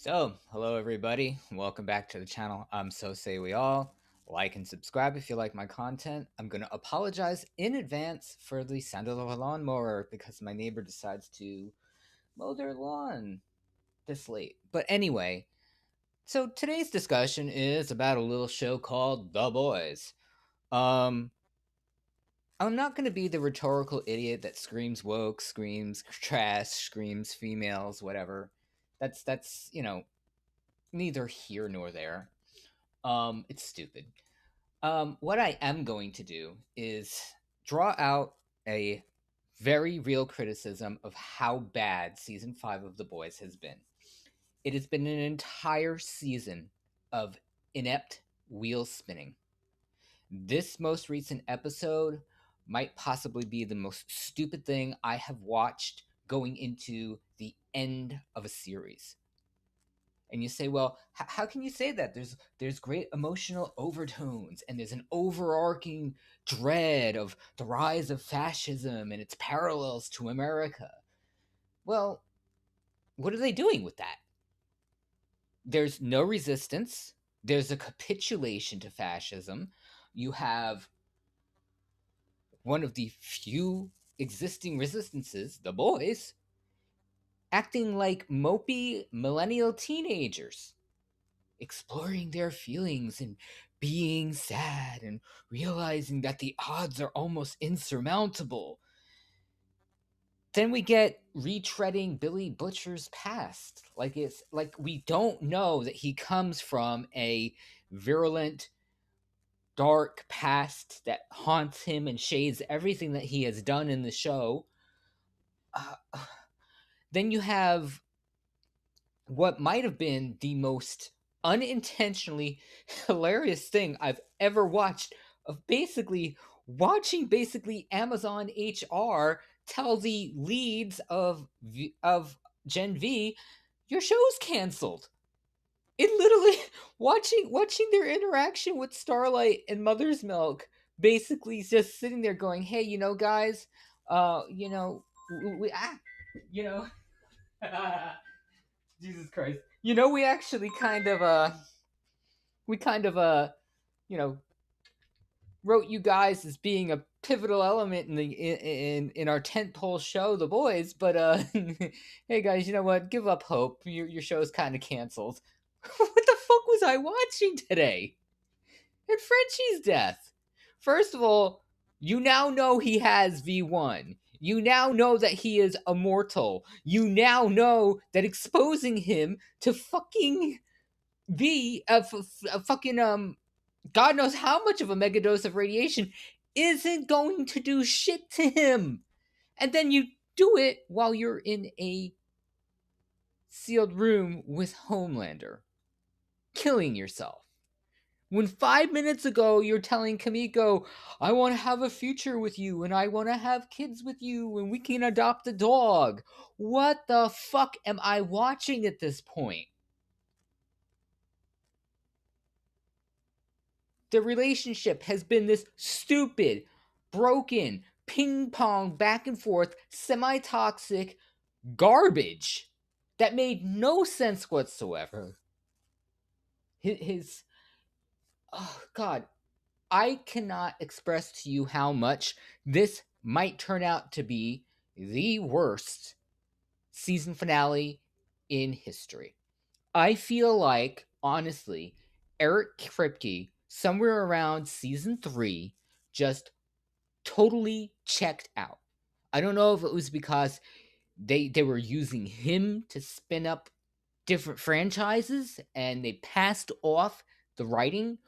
Hello everybody. Welcome back to the channel. So say we all. Like and subscribe if you like my content. I'm going to apologize in advance for the sound of the lawnmower because my neighbor decides to mow their lawn this late. But anyway, so today's discussion is about a little show called The Boys. Um, I'm not going to be the rhetorical idiot that screams woke, screams trash, screams females, whatever. That's neither here nor there. It's stupid. What I am going to do is draw out a very real criticism of how bad season 5 of The Boys has been. It has been an entire season of inept wheel spinning. This most recent episode might possibly be the most stupid thing I have watched going into the end of a series. And you say, well, how can you say that? There's great emotional overtones, and there's an overarching dread of the rise of fascism and its parallels to America. Well, what are they doing with that? There's no resistance. There's a capitulation to fascism. You have one of the few existing resistances, the boys, acting like mopey millennial teenagers, exploring their feelings and being sad and realizing that the odds are almost insurmountable. Then we get retreading Billy Butcher's past. It's like we don't know that he comes from a virulent, dark past that haunts him and shades everything that he has done in the show. Then you have what might have been the most unintentionally hilarious thing I've ever watched of watching Amazon HR tell the leads of Gen V, your show's canceled. It literally watching their interaction with Starlight and Mother's Milk, basically just sitting there going, "Hey, guys, we you know." Jesus Christ. We actually we kind of you know, wrote you guys as being a pivotal element in our tentpole show, The Boys, but hey guys, you know what? Give up hope. Your show's kind of canceled. What the fuck was I watching today? And Frenchie's death. First of all, you now know he has V1. You now know that he is immortal. You now know that exposing him to fucking be a fucking God knows how much of a megadose of radiation isn't going to do shit to him. And then you do it while you're in a sealed room with Homelander, killing yourself. When 5 minutes ago you're telling Kamiko, I want to have a future with you and I want to have kids with you and we can adopt a dog. What the fuck am I watching at this point? The relationship has been this stupid, broken, ping pong back and forth, semi toxic garbage that made no sense whatsoever. His oh God, I cannot express to you how much this might turn out to be the worst season finale in history. I feel like, honestly, Erik Kripke, somewhere around season 3, just totally checked out. I don't know if it was because they were using him to spin up different franchises and they passed off the writing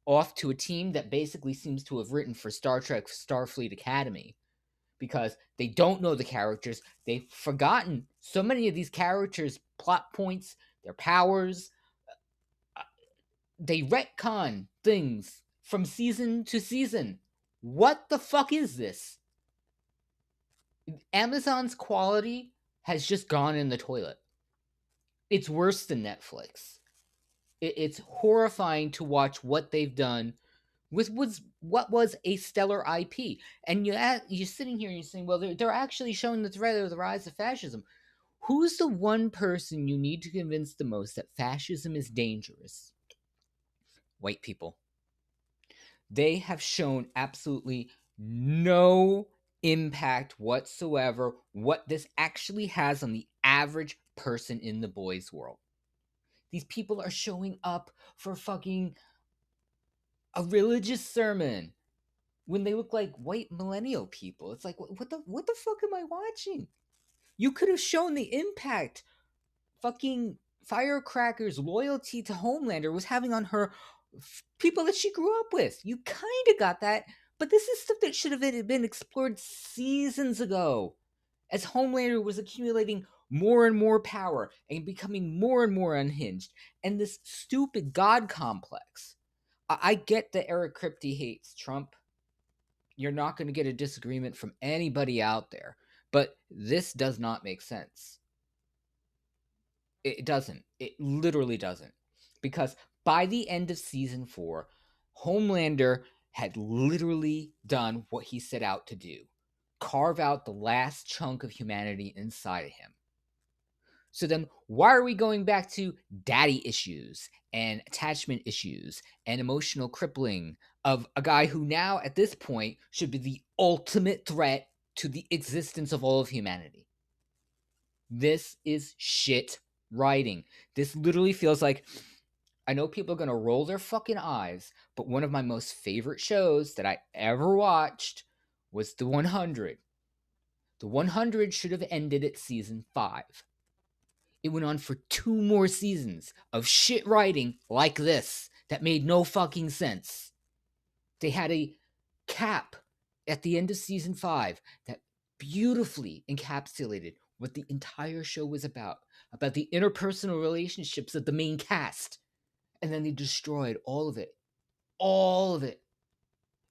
off to a team that basically seems to have written for Star Trek Starfleet Academy, because they don't know the characters. They've forgotten so many of these characters' plot points, their powers. They retcon things from season to season. What the fuck is this? Amazon's quality has just gone in the toilet. It's worse than Netflix. It's horrifying to watch what they've done with what was a stellar IP. And you're sitting here and you're saying, well, they're actually showing the threat of the rise of fascism. Who's the one person you need to convince the most that fascism is dangerous? White people. They have shown absolutely no impact whatsoever what this actually has on the average person in the boys' world. These people are showing up for fucking a religious sermon when they look like white millennial people. It's like, what the fuck am I watching? You could have shown the impact fucking Firecracker's loyalty to Homelander was having on her people that she grew up with. You kind of got that, but this is stuff that should have been explored seasons ago as Homelander was accumulating more and more power and becoming more and more unhinged. And this stupid God complex. I get that Eric Kripke hates Trump. You're not going to get a disagreement from anybody out there, but this does not make sense. It doesn't. It literally doesn't. Because by the end of season 4, Homelander had literally done what he set out to do: carve out the last chunk of humanity inside of him. So then, why are we going back to daddy issues and attachment issues and emotional crippling of a guy who now, at this point, should be the ultimate threat to the existence of all of humanity? This is shit writing. This literally feels like, I know people are going to roll their fucking eyes, but one of my most favorite shows that I ever watched was The 100. The 100 should have ended at season 5. It went on for 2 more seasons of shit writing like this that made no fucking sense. They had a cap at the end of season 5 that beautifully encapsulated what the entire show was about the interpersonal relationships of the main cast. And then they destroyed all of it. All of it.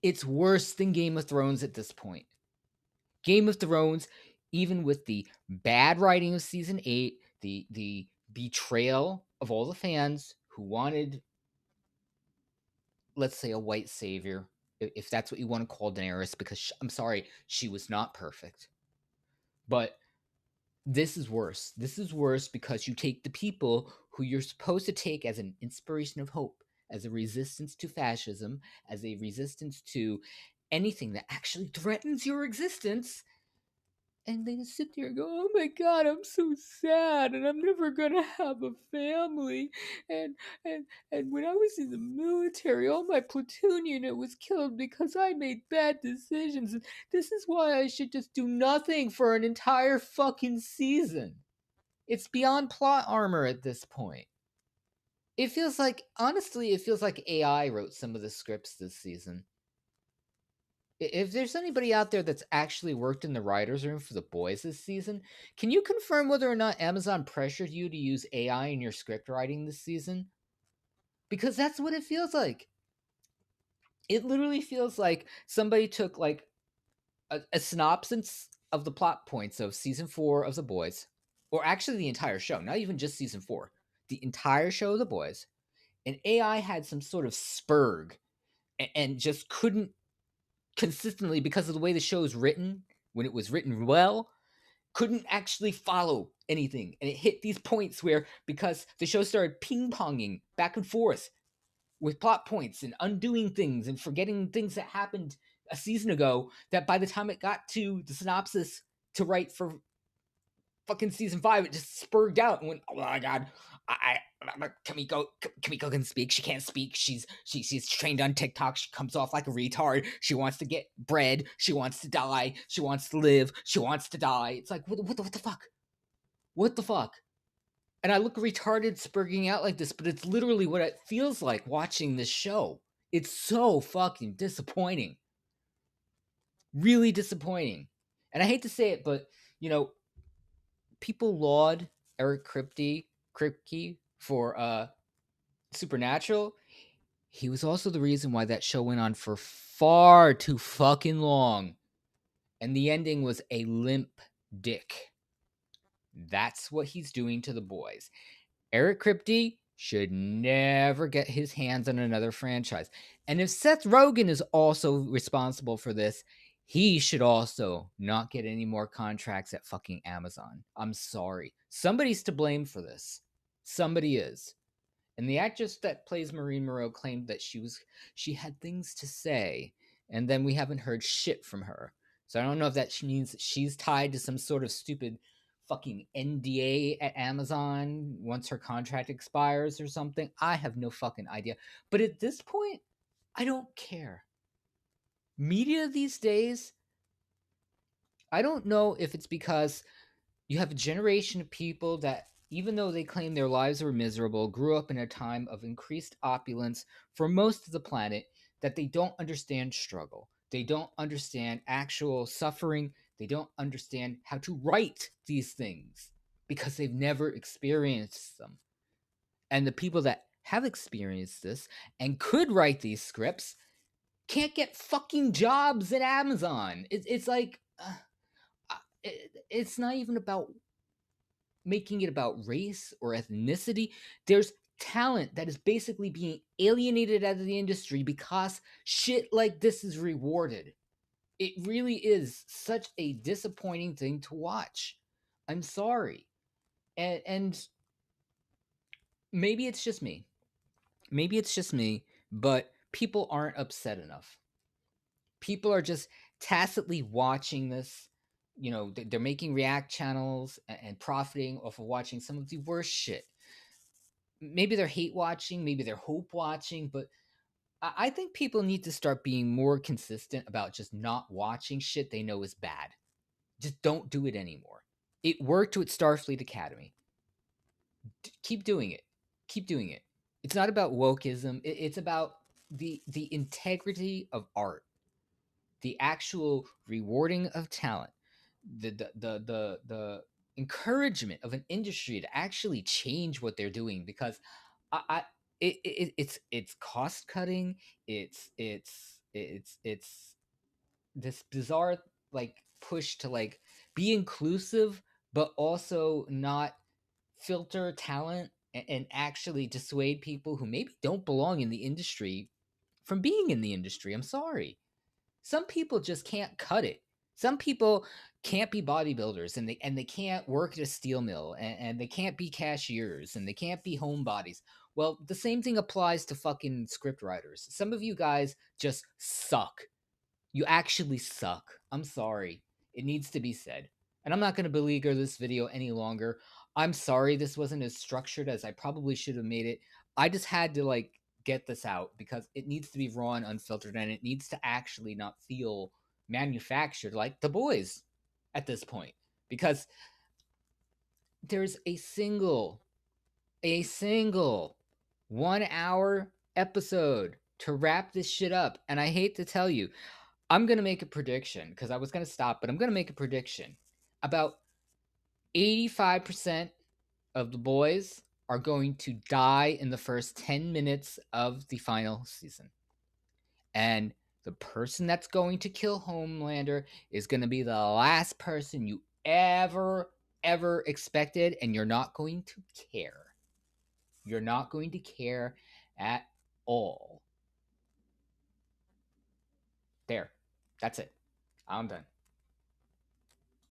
It's worse than Game of Thrones at this point. Game of Thrones, even with the bad writing of season 8, the betrayal of all the fans who wanted, let's say, a white savior, if that's what you want to call Daenerys, because I'm sorry, she was not perfect. But this is worse. This is worse because you take the people who you're supposed to take as an inspiration of hope, as a resistance to fascism, as a resistance to anything that actually threatens your existence, and they just sit there and go, "Oh my God, I'm so sad, and I'm never gonna have a family. And and when I was in the military, all my platoon unit was killed because I made bad decisions. And this is why I should just do nothing for an entire fucking season." It's beyond plot armor at this point. It feels like, honestly, it feels like AI wrote some of the scripts this season. If there's anybody out there that's actually worked in the writer's room for The Boys this season, can you confirm whether or not Amazon pressured you to use AI in your script writing this season? Because that's what it feels like. It literally feels like somebody took like a synopsis of the plot points of season 4 of The Boys, or actually the entire show, not even just season 4, the entire show of The Boys, and AI had some sort of spurg and just couldn't consistently, because of the way the show is written, when it was written well, couldn't actually follow anything. And it hit these points where, because the show started ping-ponging back and forth with plot points and undoing things and forgetting things that happened a season ago, that by the time it got to the synopsis to write for fucking season 5, it just spurred out and went, "Oh my God, I Kamiko can speak. She can't speak. She's trained on TikTok. She comes off like a retard. She wants to get bread. She wants to die. She wants to live. She wants to die." It's like, what the fuck? What the fuck? And I look retarded spurging out like this, but it's literally what it feels like watching this show. It's so fucking disappointing. Really disappointing. And I hate to say it, but, you know, people laud Eric Kripke for Supernatural. He was also the reason why that show went on for far too fucking long. And the ending was a limp dick. That's what he's doing to The Boys. Eric Kripke should never get his hands on another franchise. And if Seth Rogen is also responsible for this, he should also not get any more contracts at fucking Amazon. I'm sorry. Somebody's to blame for this. Somebody is. And the actress that plays Maureen Moreau claimed that she had things to say, and then we haven't heard shit from her. So I don't know if that means that she's tied to some sort of stupid fucking NDA at Amazon once her contract expires or something. I have no fucking idea. But at this point, I don't care. Media these days, I don't know if it's because you have a generation of people that, even though they claim their lives were miserable, grew up in a time of increased opulence for most of the planet, that they don't understand struggle. They don't understand actual suffering. They don't understand how to write these things because they've never experienced them. And the people that have experienced this and could write these scripts can't get fucking jobs at Amazon. It's like, it's not even about making it about race or ethnicity. There's talent that is basically being alienated out of the industry because shit like this is rewarded. It really is such a disappointing thing to watch. I'm sorry. And maybe it's just me. Maybe it's just me, but people aren't upset enough. People are just tacitly watching this. You know, they're making react channels and profiting off of watching some of the worst shit. Maybe they're hate watching, maybe they're hope watching, but I think people need to start being more consistent about just not watching shit they know is bad. Just don't do it anymore. It worked with Starfleet Academy. Keep doing it. Keep doing it. It's not about wokeism. It's about the integrity of art, the actual rewarding of talent, the encouragement of an industry to actually change what they're doing. Because I it's cost cutting. It's this bizarre like push to like be inclusive, but also not filter talent and actually dissuade people who maybe don't belong in the industry from being in the industry. I'm sorry. Some people just can't cut it. Some people can't be bodybuilders, and they can't work at a steel mill, and they can't be cashiers, and they can't be homebodies. Well, the same thing applies to fucking script writers. Some of you guys just suck. You actually suck. I'm sorry. It needs to be said. And I'm not going to beleaguer this video any longer. I'm sorry this wasn't as structured as I probably should have made it. I just had to like get this out because it needs to be raw and unfiltered, and it needs to actually not feel manufactured like The Boys at this point. Because there's a single 1 hour episode to wrap this shit up. And I hate to tell you, I'm going to make a prediction because I was going to stop, but I'm going to make a prediction. About 85% of the boys are going to die in the first 10 minutes of the final season. And the person that's going to kill Homelander is going to be the last person you ever expected, and you're not going to care. You're not going to care at all. There. That's it. I'm done.